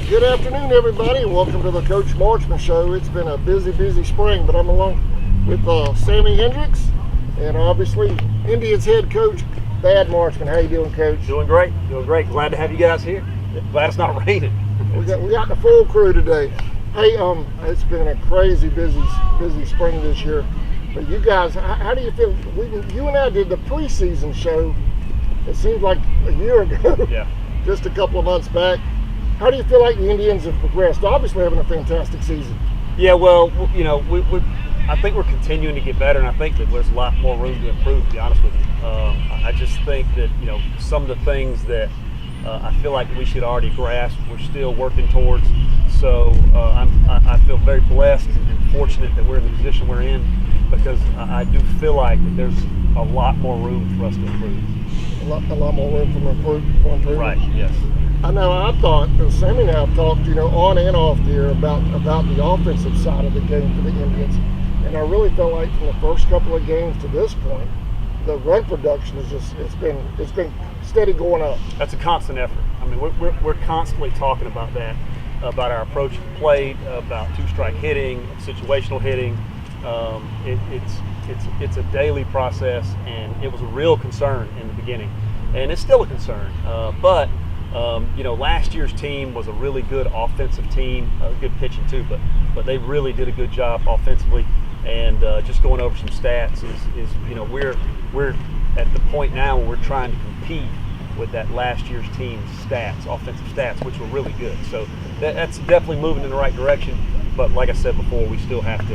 Good afternoon, everybody. Welcome to the Coach Marchman Show. It's been a busy spring, but I'm along with Sammy Hendricks and obviously Indians head coach, Thad Marchman. How you doing, Coach? Doing great. Glad to have you guys here. Glad it's not raining. We got the full crew today. Hey, it's been a crazy busy spring this year. But you guys, how do you feel? You and I did the preseason show. It seems like a year ago. Yeah. Just a couple of months back. How do you feel like the Indians have progressed? Obviously having a fantastic season. Yeah, well, I think we're continuing to get better, and I think that there's a lot more room to improve, to be honest with you. I just think that, some of the things that I feel like we should already grasp, we're still working towards. So I feel very blessed and fortunate that we're in the position we're in, because I do feel like that there's a lot more room for us to improve. A lot more room for improvement. Right, yes. I know I thought, Sammy and I have talked, on and off the air about the offensive side of the game for the Indians. And I really felt like from the first couple of games to this point, the run production is it's been steady going up. That's a constant effort. I mean, we're constantly talking about that, about our approach to the plate, about two-strike hitting, situational hitting. It's a daily process, and it was a real concern in the beginning, and it's still a concern. But last year's team was a really good offensive team, good pitching too, but they really did a good job offensively. And just going over some stats is we're at the point now where we're trying to compete with that last year's team's stats, offensive stats, which were really good. So that's definitely moving in the right direction. But like I said before, we still have a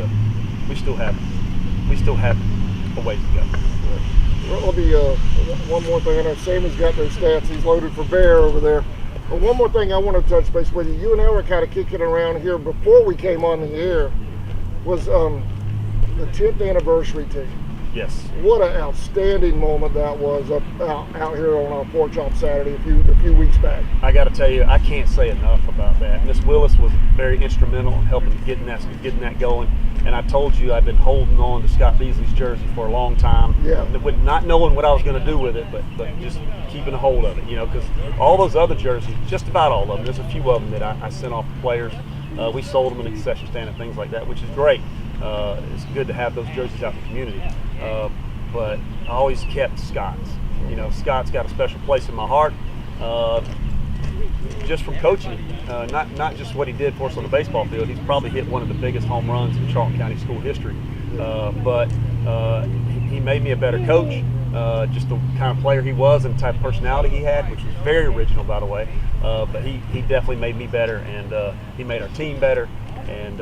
ways to go. Well, one more thing. I know Sammy's got those stats. He's loaded for bear over there. But one more thing I want to touch base with you. You and I were kind of kicking around here before we came on the air. Was the 10th anniversary team. Yes. What an outstanding moment that was out here on our porch on Saturday a few weeks back. I got to tell you, I can't say enough about that. Miss Willis was very instrumental in helping getting that going. And I told you I've been holding on to Scott Beasley's jersey for a long time. Yeah. Not knowing what I was going to do with it, but just keeping a hold of it. Because all those other jerseys, just about all of them, there's a few of them that I sent off to players. We sold them in the concession stand and things like that, which is great. It's good to have those jerseys out in the community. But I always kept Scott's. Scott's got a special place in my heart, just from coaching him. Not just what he did for us on the baseball field. He's probably hit one of the biggest home runs in Charlton County school history. But he made me a better coach. Just the kind of player he was and the type of personality he had, which was very original, by the way. But he definitely made me better, and he made our team better. And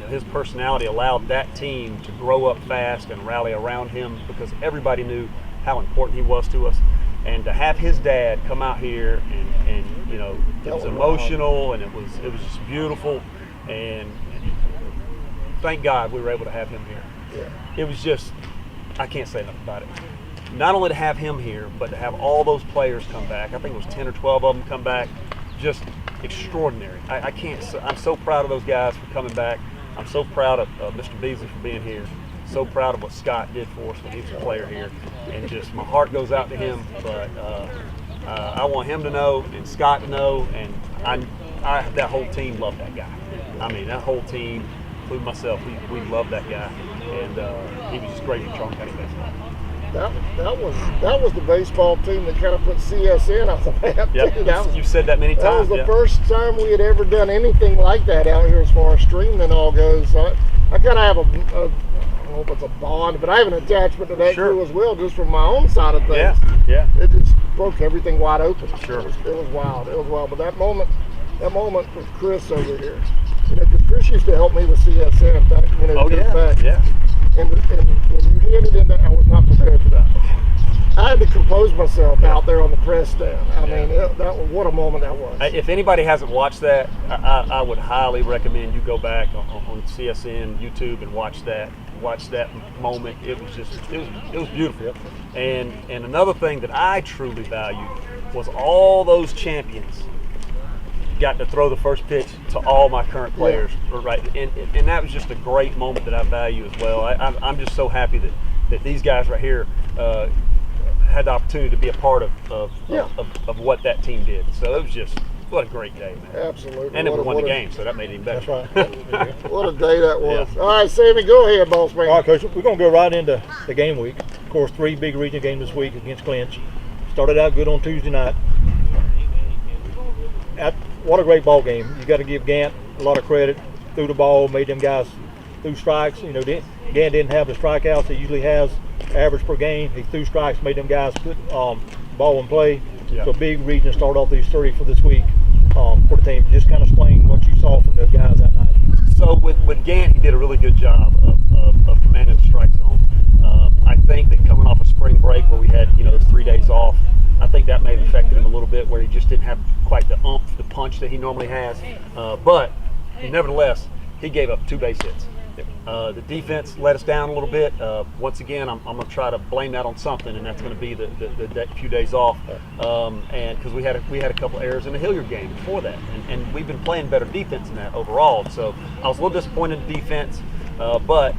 his personality allowed that team to grow up fast and rally around him, because everybody knew how important he was to us. And to have his dad come out here and it was emotional, and it was just beautiful. And thank God we were able to have him here. Yeah. It was just, I can't say enough about it. Not only to have him here, but to have all those players come back. I think it was 10 or 12 of them come back. Just extraordinary. I'm so proud of those guys for coming back. I'm so proud of Mr. Beasley for being here. So proud of what Scott did for us when he was a player here. And just my heart goes out to him. But I want him to know and Scott to know. And that whole team loved that guy. I mean, that whole team, including myself, we loved that guy. And he was just great in Charlton County baseball. That was the baseball team that kind of put CSN on the map. Yep. You've said that many times. That was the first time we had ever done anything like that out here as far as streaming all goes. I kind of have I don't know if it's a bond, but I have an attachment to that crew as well, just from my own side of things. Yeah. It just broke everything wide open. Sure. It was wild. But that moment with Chris over here, because Chris used to help me with CSN back, years back. Yeah. And when you handed in that, I was not prepared for that. I had to compose myself out there on the press stand. I mean, what a moment that was. If anybody hasn't watched that, I would highly recommend you go back on CSN YouTube and watch that moment. It was beautiful. And another thing that I truly valued was all those champions got to throw the first pitch to all my current players, right? And that was just a great moment that I value as well. I'm just so happy that these guys right here had the opportunity to be a part of what that team did. So it what a great day, man. Absolutely. And then we won the game, so that made it even better. That's right. What a day that was. Yeah. All right, Sammy, go ahead, boss man. All right, Coach, we're going to go right into the game week. Of course, 3 big region games this week against Clinch. Started out good on Tuesday night. What a great ball game. You got to give Gant a lot of credit. Threw the ball, made them guys threw strikes. You know, Gant didn't have the strikeouts he usually has, average per game. He threw strikes, made them guys put ball in play. Yeah. So big region start off these 30 for this week for the team. Just kind of explain what you saw from the guys that night. So with Gant, he did a really good job of commanding the strike zone. I think that coming off a spring break where we had those 3 days off, I think that may have affected him a little bit, where he just didn't have quite the oomph, the punch that he normally has. But nevertheless, he gave up 2 base hits. The defense let us down a little bit. Once again, I'm going to try to blame that on something, and that's going to be the few days off. And because we had a couple errors in the Hilliard game before that, and we've been playing better defense than that overall. So I was a little disappointed in defense, but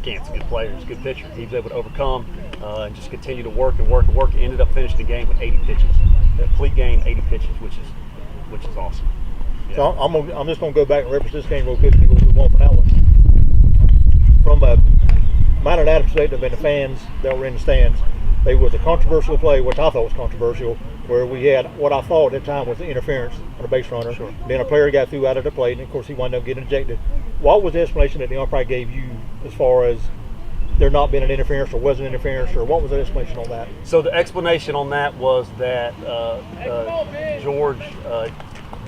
Gant's a good player. He's a good pitcher. He was able to overcome and just continue to work and work and work. He ended up finishing the game with 80 pitches, a complete game, 80 pitches, which is awesome. Yeah. So I'm just going to go back and reference this game real quick and we'll move on from that one. From a minor Adams perspective and the fans that were in the stands, they was a controversial play, which I thought was controversial, where we had what I thought at the time was the interference on a base runner. Sure. Then a player got through out of the plate, and of course he wound up getting ejected. What was the explanation that the umpire gave you as far as there not being an interference or wasn't interference, or what was the explanation on that? So the explanation on that was that George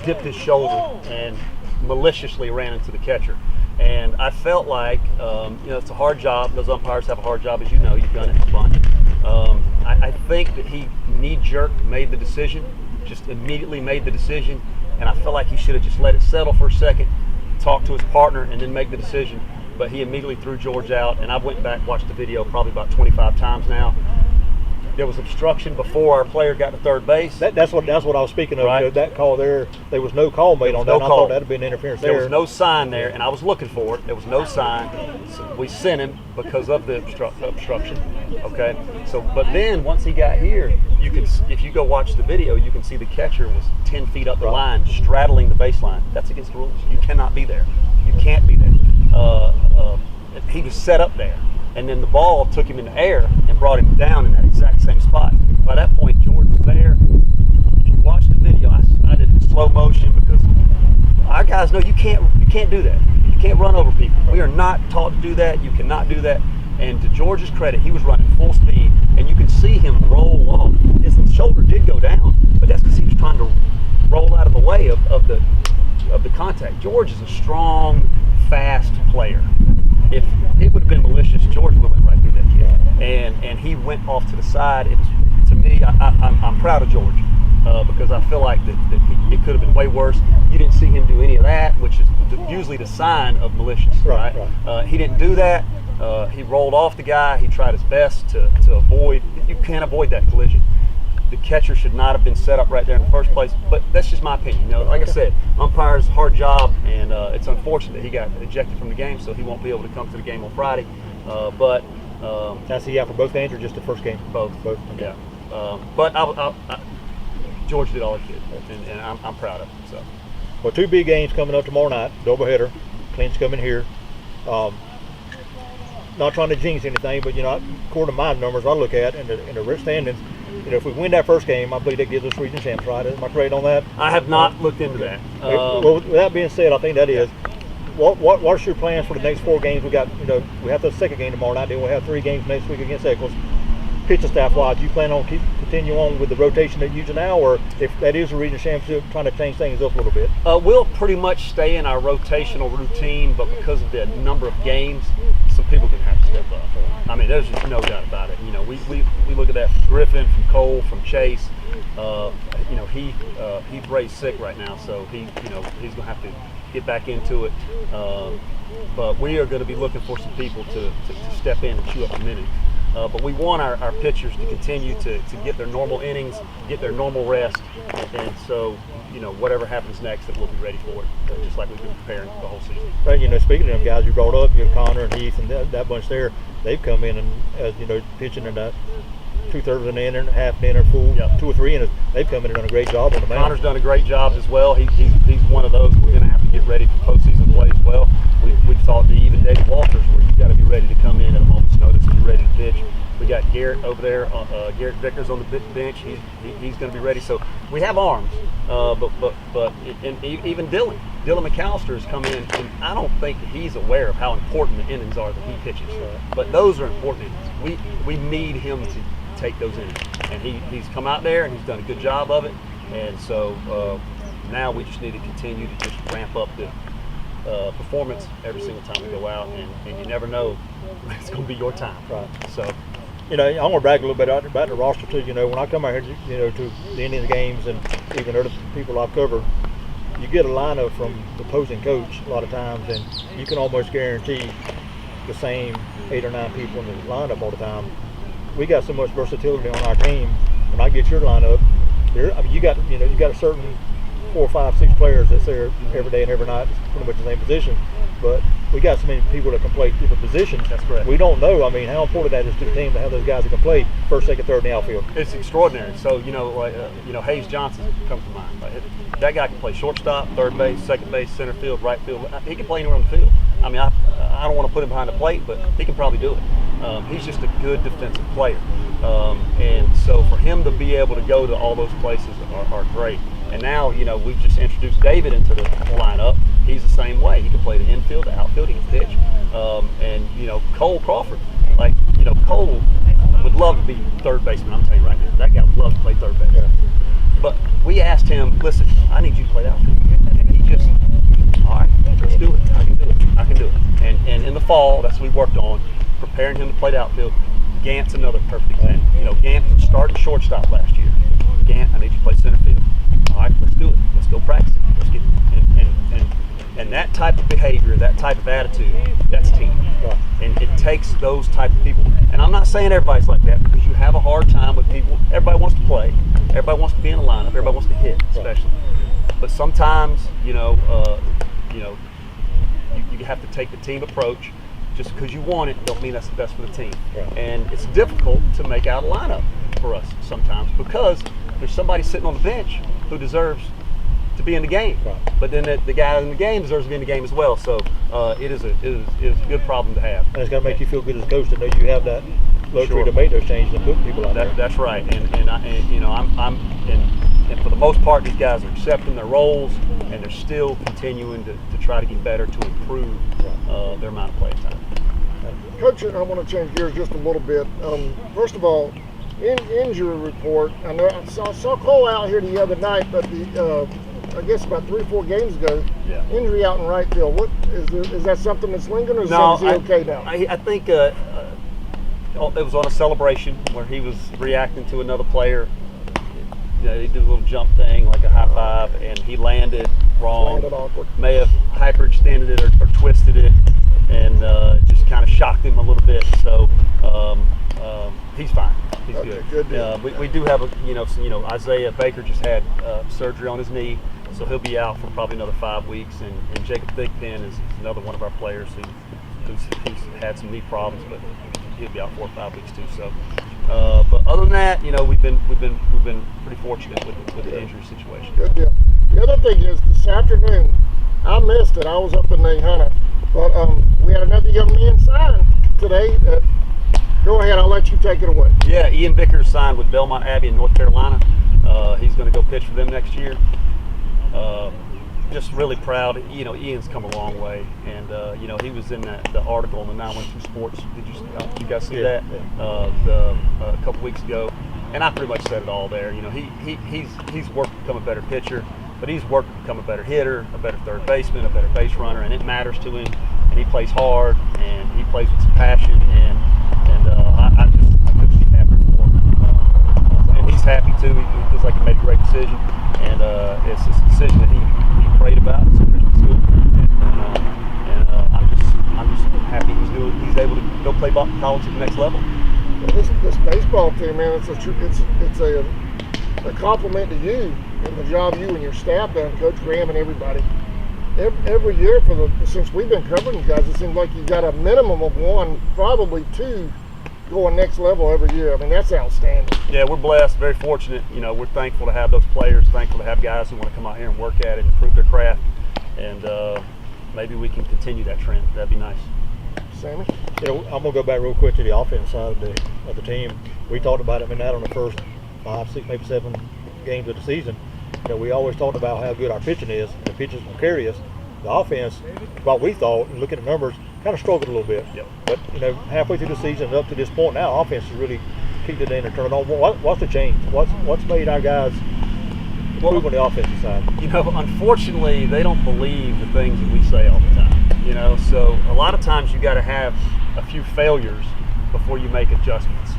dipped his shoulder and maliciously ran into the catcher. And I felt like, it's a hard job. Those umpires have a hard job, as you know. You've done it a bunch. I think that he knee-jerk made the decision, just immediately made the decision, and I felt like he should have just let it settle for a second, talk to his partner, and then make the decision. But he immediately threw George out, and I went back and watched the video probably about 25 times now. There was obstruction before our player got to third base. That's what I was speaking of. Right. That call there was no call made on that. No And I call. thought that had been interference there. There was no sign there, and I was looking for it. There was no sign. So we sent him because of the obstruction. Okay. So, but then once he got here, you can, if you go watch the video, you can see the catcher was 10 feet up the line, straddling the baseline. That's against the rules. You cannot be there. You can't be there. He was set up there, and then the ball took him in the air and brought him down in that exact same spot. By that point, George was there. If you watch the video, I did it in slow motion because our guys know you can't do that. You can't run over people. We are not taught to do that. You cannot do that. And to George's credit, he was running full speed, and you can see him roll off. His shoulder did go down, but that's because he was trying to roll out of the way of the contact. George is a strong, fast player. If it would have been malicious, George would have went right through that kid, and he went off to the side. It was, to me, I'm proud of George because I feel like that it could have been way worse. You didn't see him do any of that, which is usually the sign of malicious, right? He didn't do that. He rolled off the guy. He tried his best to avoid. You can't avoid that collision. The catcher should not have been set up right there in the first place, but that's just my opinion. Like I said, umpire's hard job, and it's unfortunate that he got ejected from the game, so he won't be able to come to the game on Friday. But That's he out for both games or just the first game? both. Both. Okay. Yeah. But George did all he could, and I'm proud of him. So. Well, 2 big games coming up tomorrow night. Doubleheader. Clint's coming here. Not trying to jinx anything, but according to my numbers, I look at in the standings. If we win that first game, I believe that gives us region champs, right? Am I correct on that? I have not looked into that. Well, with that being said, I think that is. What's your plans for the next 4 games? We got, we have the second game tomorrow night. Then we'll have 3 games next week against Eccles. Pitching staff wise, do you plan on continue on with the rotation that you're using now, or if that is a region championship, trying to change things up a little bit? We'll pretty much stay in our rotational routine, but because of the number of games, some people are going to have to step up. I mean, there's just no doubt about it. We look at that from Griffin, from Cole, from Chase. He's raised sick right now, so he's going to have to get back into it. But we are going to be looking for some people to step in and chew up the minutes. But we want our pitchers to continue to get their normal innings, get their normal rest, and so whatever happens next, that we'll be ready for it, just like we've been preparing the whole season. Right. Speaking of them guys you brought up, Connor and Heath and that bunch there, they've come in and pitching in 2/3 of an inning, half an inning, full, Yep. 2 or 3 innings. They've come in and done a great job on the mound. Connor's done a great job as well. He's one of those we're going to have to get ready for postseason play as well. We've thought to even David Walters, where you got to be ready to come in at a moment's notice and be ready to pitch. We got Garrett over there, Garrett Vickers on the bench. He's going to be ready. So we have arms, and even Dylan McAllister has come in, and I don't think he's aware of how important the innings are that he pitches. But those are important innings. We need him to take those innings, and he's come out there and he's done a good job of it. And so now we just need to continue to just ramp up the performance every single time we go out, and you never know when it's going to be your time. Right. So. I want to brag a little bit about the roster too. When I come out here, to the Indians games and even other people I've covered, you get a lineup from the opposing coach a lot of times, and you can almost guarantee the same 8 or 9 people in the lineup all the time. We got so much versatility on our team. When I get your lineup, you got a certain 4, 5, 6 players that's there every day and every night. It's pretty much the same position, but we got so many people that can play different positions. That's correct. We don't know. How important that is to the team to have those guys that can play first, second, third in the outfield. It's extraordinary. So Hayes Johnson comes to mind. That guy can play shortstop, third base, second base, center field, right field. He can play anywhere on the field. I don't want to put him behind the plate, but he can probably do it. He's just a good defensive player, and so for him to be able to go to all those places are great. And now, we've just introduced David into the lineup. He's the same way. He can play the infield, the outfield, he can pitch. And Cole Crawford, Cole would love to be third baseman. I'm telling you right now, that guy would love to play third base. Yeah. But we asked him, listen, I need you to play outfield. And he just, all right, let's do it. I can do it. And in the fall, that's what we worked on, preparing him to play the outfield. Gant's another perfect example. Gant started shortstop last year. Gant, I need you to play center field. All right, let's do it. Let's go practice it. Let's get and that type of behavior, that type of attitude, that's team. Right. And it takes those type of people. And I'm not saying everybody's like that, because you have a hard time with people. Everybody wants to play. Everybody wants to be in a lineup. Everybody wants to hit, especially. Right. But sometimes, you have to take the team approach. Just because you want it, don't mean that's the best for the team. Right. And it's difficult to make out a lineup for us sometimes, because there's somebody sitting on the bench who deserves to be in the game. Right. But then the guy in the game deserves to be in the game as well. So it is a good problem to have. And it's got to make you feel good as a coach to know you have that luxury Sure. to make those changes and put people out there. That's right. And for the most part, these guys are accepting their roles, and they're still continuing to try to get better to improve their amount of playing time. Coach, I want to change gears just a little bit. First of all, injury report. I know I saw Cole out here the other night, but I guess about 3 or 4 games ago, injury out in right field. What is that something that's lingering, or is he okay now? I think it was on a celebration where he was reacting to another player. He did a little jump thing, like a high five, and he landed wrong. Landed awkward. May have hyperextended it or twisted it, and just kind of shocked him a little bit. So he's fine. He's good. We do have Isaiah Baker just had surgery on his knee, so he'll be out for probably another 5 weeks. And Jacob Thigpen is another one of our players who's had some knee problems, but he'll be out 4 or 5 weeks too. So, but other than that, we've been pretty fortunate with the injury situation. Good deal. The other thing is, this afternoon, I missed it. I was up in Nahana, but we had another young man sign today. Go ahead, I'll let you take it away. Yeah, Ian Vickers signed with Belmont Abbey in North Carolina. He's going to go pitch for them next year. Just really proud. Ian's come a long way, and he was in the article in the 912 Sports. Did you guys see that? A couple weeks ago, and I pretty much said it all there. He's worked to become a better pitcher, but he's worked to become a better hitter, a better third baseman, a better base runner, and it matters to him. And he plays hard, and he plays with some passion, and I couldn't be happier for him. And he's happy too. He feels like he made a great decision, and it's a decision that he prayed about. It's a Christian school, and I'm just happy he's able to go play college at the next level. This baseball team, man, it's a compliment to you and the job you and your staff done, Coach Graham and everybody. Every year since we've been covering you guys, it seems like you got a minimum of 1, probably 2 going next level every year. I mean, that's outstanding. Yeah, we're blessed, very fortunate. You know, we're thankful to have those players, thankful to have guys who want to come out here and work at it, improve their craft, and maybe we can continue that trend. That'd be nice. Sammy? You know, I'm gonna go back real quick to the offense side of the team. We talked about it, on the first 5, 6, maybe 7 games of the season. You know, we always talked about how good our pitching is, and the pitchers will carry us. The offense, what we thought, and looking at the numbers, kind of struggled a little bit. Yep. But you know, halfway through the season, up to this point now, offense has really kicked it in and turned on. What's the change? What's made our guys improve on the offensive side? You know, unfortunately, they don't believe the things that we say all the time. You know, so a lot of times you got to have a few failures before you make adjustments.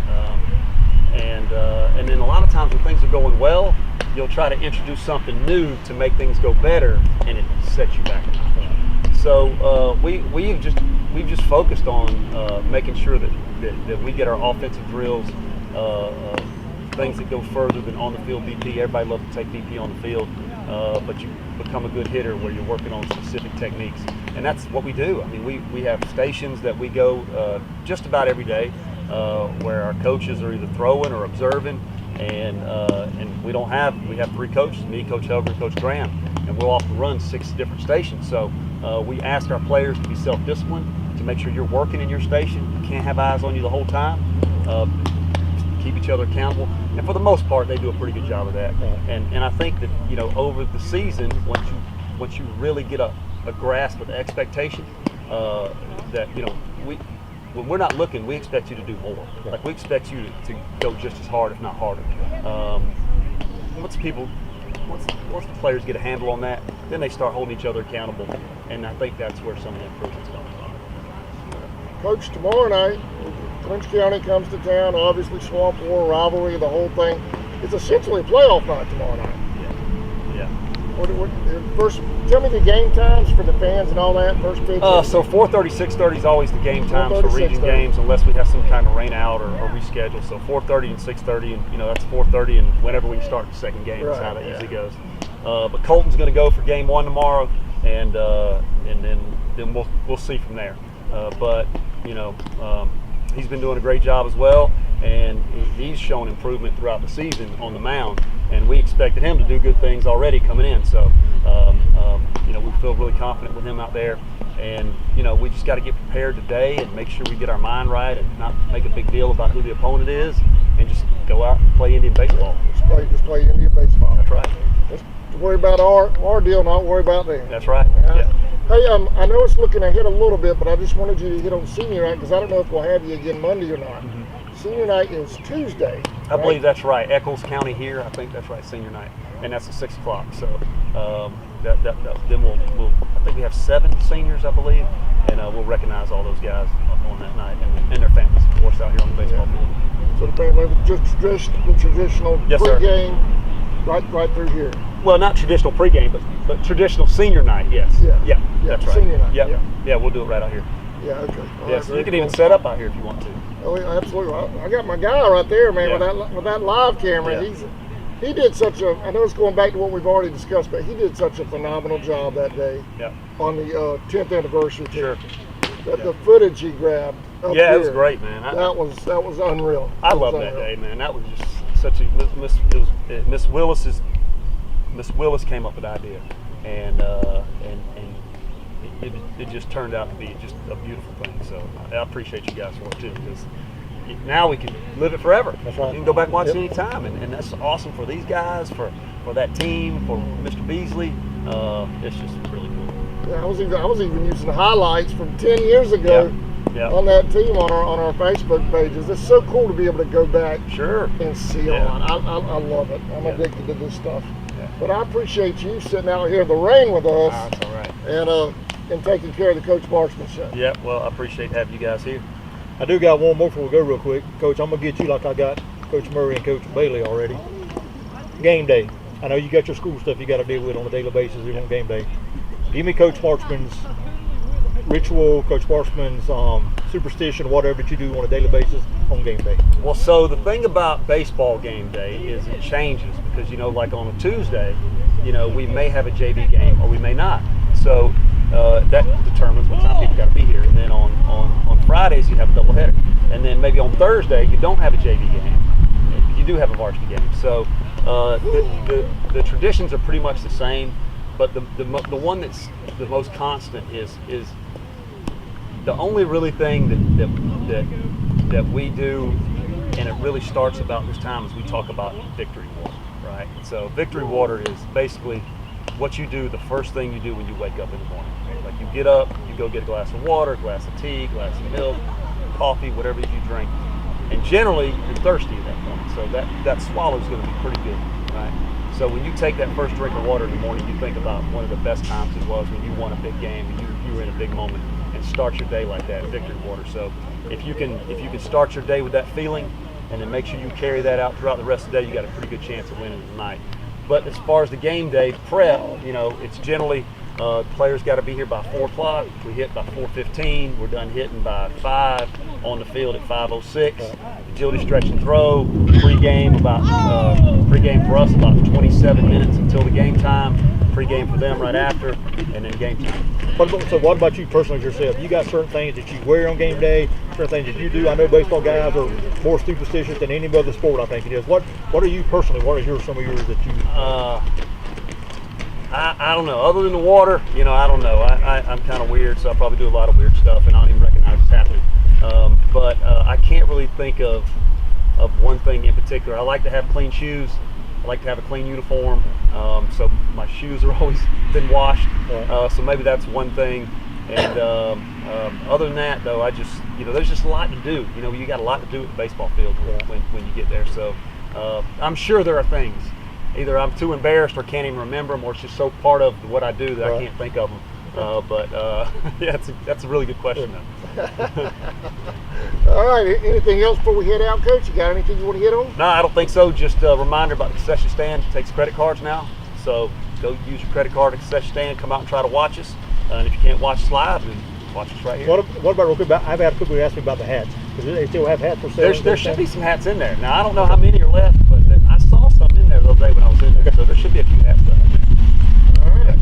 And then a lot of times when things are going well, you'll try to introduce something new to make things go better, and it sets you back a notch. So we've just focused on making sure that we get our offensive drills, things that go further than on the field BP. Everybody loves to take BP on the field, but you become a good hitter where you're working on specific techniques, and that's what we do. I mean, we have stations that we go just about every day where our coaches are either throwing or observing, and we have 3 coaches: me, Coach Helger, and Coach Graham, and we'll often run 6 different stations. So we ask our players to be self-disciplined, to make sure you're working in your station. You can't have eyes on you the whole time. Keep each other accountable, and for the most part, they do a pretty good job of that. And I think that, you know, over the season, once you really get a grasp of the expectation, that, you know, when we're not looking, we expect you to do more. Like, we expect you to go just as hard, if not harder. Once the players get a handle on that, then they start holding each other accountable, and I think that's where some of the improvements come from. Coach, tomorrow night, Clinch County comes to town, obviously Swamp War, rivalry, the whole thing. It's essentially a playoff night tomorrow night. Yeah. First, tell me the game times for the fans and all that, first pitch. So 4:30, 6:30 is always the game times for 4:30, region 6:30. games, unless we have some kind of rain out or reschedule. So 4:30 and 6:30, and, you know, that's 4:30, and whenever we can start the second game, that's how that usually goes. But Colton's going to go for game 1 tomorrow, and then we'll see from there. But, you know, he's been doing a great job as well, and he's shown improvement throughout the season on the mound, and we expected him to do good things already coming in. So, you know, we feel really confident with him out there, and, you know, we just got to get prepared today and make sure we get our mind right and not make a big deal about who the opponent is, and just go out and play Indian baseball. Just play Indian baseball. That's right. Just worry about our deal, not worry about them. That's right. Yeah. Hey, I know it's looking ahead a little bit, but I just wanted you to hit on senior night, because I don't know if we'll have you again Monday or not. Senior night is Tuesday. I believe that's right. Eccles County here, I think that's right, senior night, and that's at 6 o'clock. So then we'll I think we have 7 seniors, I believe, and we'll recognize all those guys on that night, and their families, of course, out here on the baseball field. So the family, just the traditional Yes, sir. pregame, right through here. Well, not traditional pregame, but traditional senior night. Yes. Yeah, That's right. senior night. Yep. Yeah, we'll do it right out here. Yeah. Okay. All Yes, right, you can very even cool. set up out here if you want to. Oh, yeah, absolutely. I got my guy right there, man, Yeah. with that live camera. Yeah. He did such a. I know it's going back to what we've already discussed, but he did such a phenomenal job that day Yeah. on the 10th anniversary. Sure. The footage he grabbed. Up Yeah, here, it was great, man. That was unreal. I love that day, man. That was just such a Miss Willis came up with the idea, and it just turned out to be just a beautiful thing. So I appreciate you guys for it too, because now we can live it forever. That's right. You can go back and watch it anytime, and that's awesome for these guys, for that team, for Mr. Beasley. It's just really cool. Yeah, I was even using highlights from 10 years ago. Yeah. On that team on our Facebook pages. It's so cool to be able to go back Sure. and see Yeah. all that. I love it. I'm addicted to this stuff. Yeah. But I appreciate you sitting out here in the rain with us That's all right. and taking care of the Coach Marchman show. Yeah. Well, I appreciate having you guys here. I do got one more before we go real quick. Coach, I'm going to get you like I got Coach Murray and Coach Bailey already. Game day. I know you got your school stuff you got to deal with on a daily basis even on game day. Give me Coach Marchman's ritual, Coach Marchman's superstition, whatever that you do on a daily basis on game day. Well, so the thing about baseball game day is it changes because, you know, like on a Tuesday, you know, we may have a JV game or we may not. So that determines what time people got to be here. And then on Fridays, you have a doubleheader. and then maybe on Thursday you don't have a JV game. You do have a varsity game. So the traditions are pretty much the same, but the one that's the most constant is the only really thing that we do, and it really starts about this time, is we talk about victory water, right? So victory water is basically what you do the first thing you do when you wake up in the morning. Like you get up, you go get a glass of water, a glass of tea, a glass of milk, coffee, whatever you drink. And generally, you're thirsty at that point, so that swallow is going to be pretty good, right? So when you take that first drink of water in the morning, you think about one of the best times it was when you won a big game, and you were in a big moment, and start your day like that, victory water. So if you can start your day with that feeling, and then make sure you carry that out throughout the rest of the day, you got a pretty good chance of winning tonight. But as far as the game day prep, it's generally players got to be here by 4 o'clock. We hit by 4:15. We're done hitting by 5. On the field at 5:06. Agility, stretch, and throw. Pre-game for us about 27 minutes until the game time. Pre-game for them right after, and then game time. So what about you personally yourself? You got certain things that you wear on game day, certain things that you do. I know baseball guys are more superstitious than any other sport, I think it is. What are you personally? What are some of yours that you? I don't know. Other than the water, I don't know. I'm kind of weird, so I probably do a lot of weird stuff, and I don't even recognize it's happening. But I can't really think of one thing in particular. I like to have clean shoes. I like to have a clean uniform. So my shoes are always been washed. So maybe that's one thing. And other than that, though, I just, there's just a lot to do. You got a lot to do at the baseball field when you get there. So I'm sure there are things. Either I'm too embarrassed or can't even remember them, or it's just so part of what I do that I can't think of them. Yeah, that's a really good question, though. All right, anything else before we head out, Coach? You got anything you want to hit on? No, I don't think so. Just a reminder about the concession stand. Takes credit cards now. So go use your credit card at the concession stand. Come out and try to watch us. And if you can't watch us live, then watch us right here. What about real quick? I've had people who ask me about the hats. Because they still have hats for sale. There should be some hats in there. Now, I don't know how many are left, but I saw some in there the other day when I was in there. So there should be a few hats left. All right.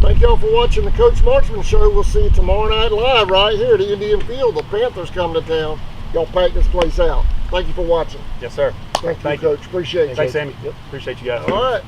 Thank y'all for watching the Coach Marchman Show. We'll see you tomorrow night live right here at Indian Field. The Panthers coming to town. Y'all pack this place out. Thank you for watching. Yes, sir. Thank you, Coach. Appreciate it. Thanks, Sammy. Yep. Appreciate you guys. All right.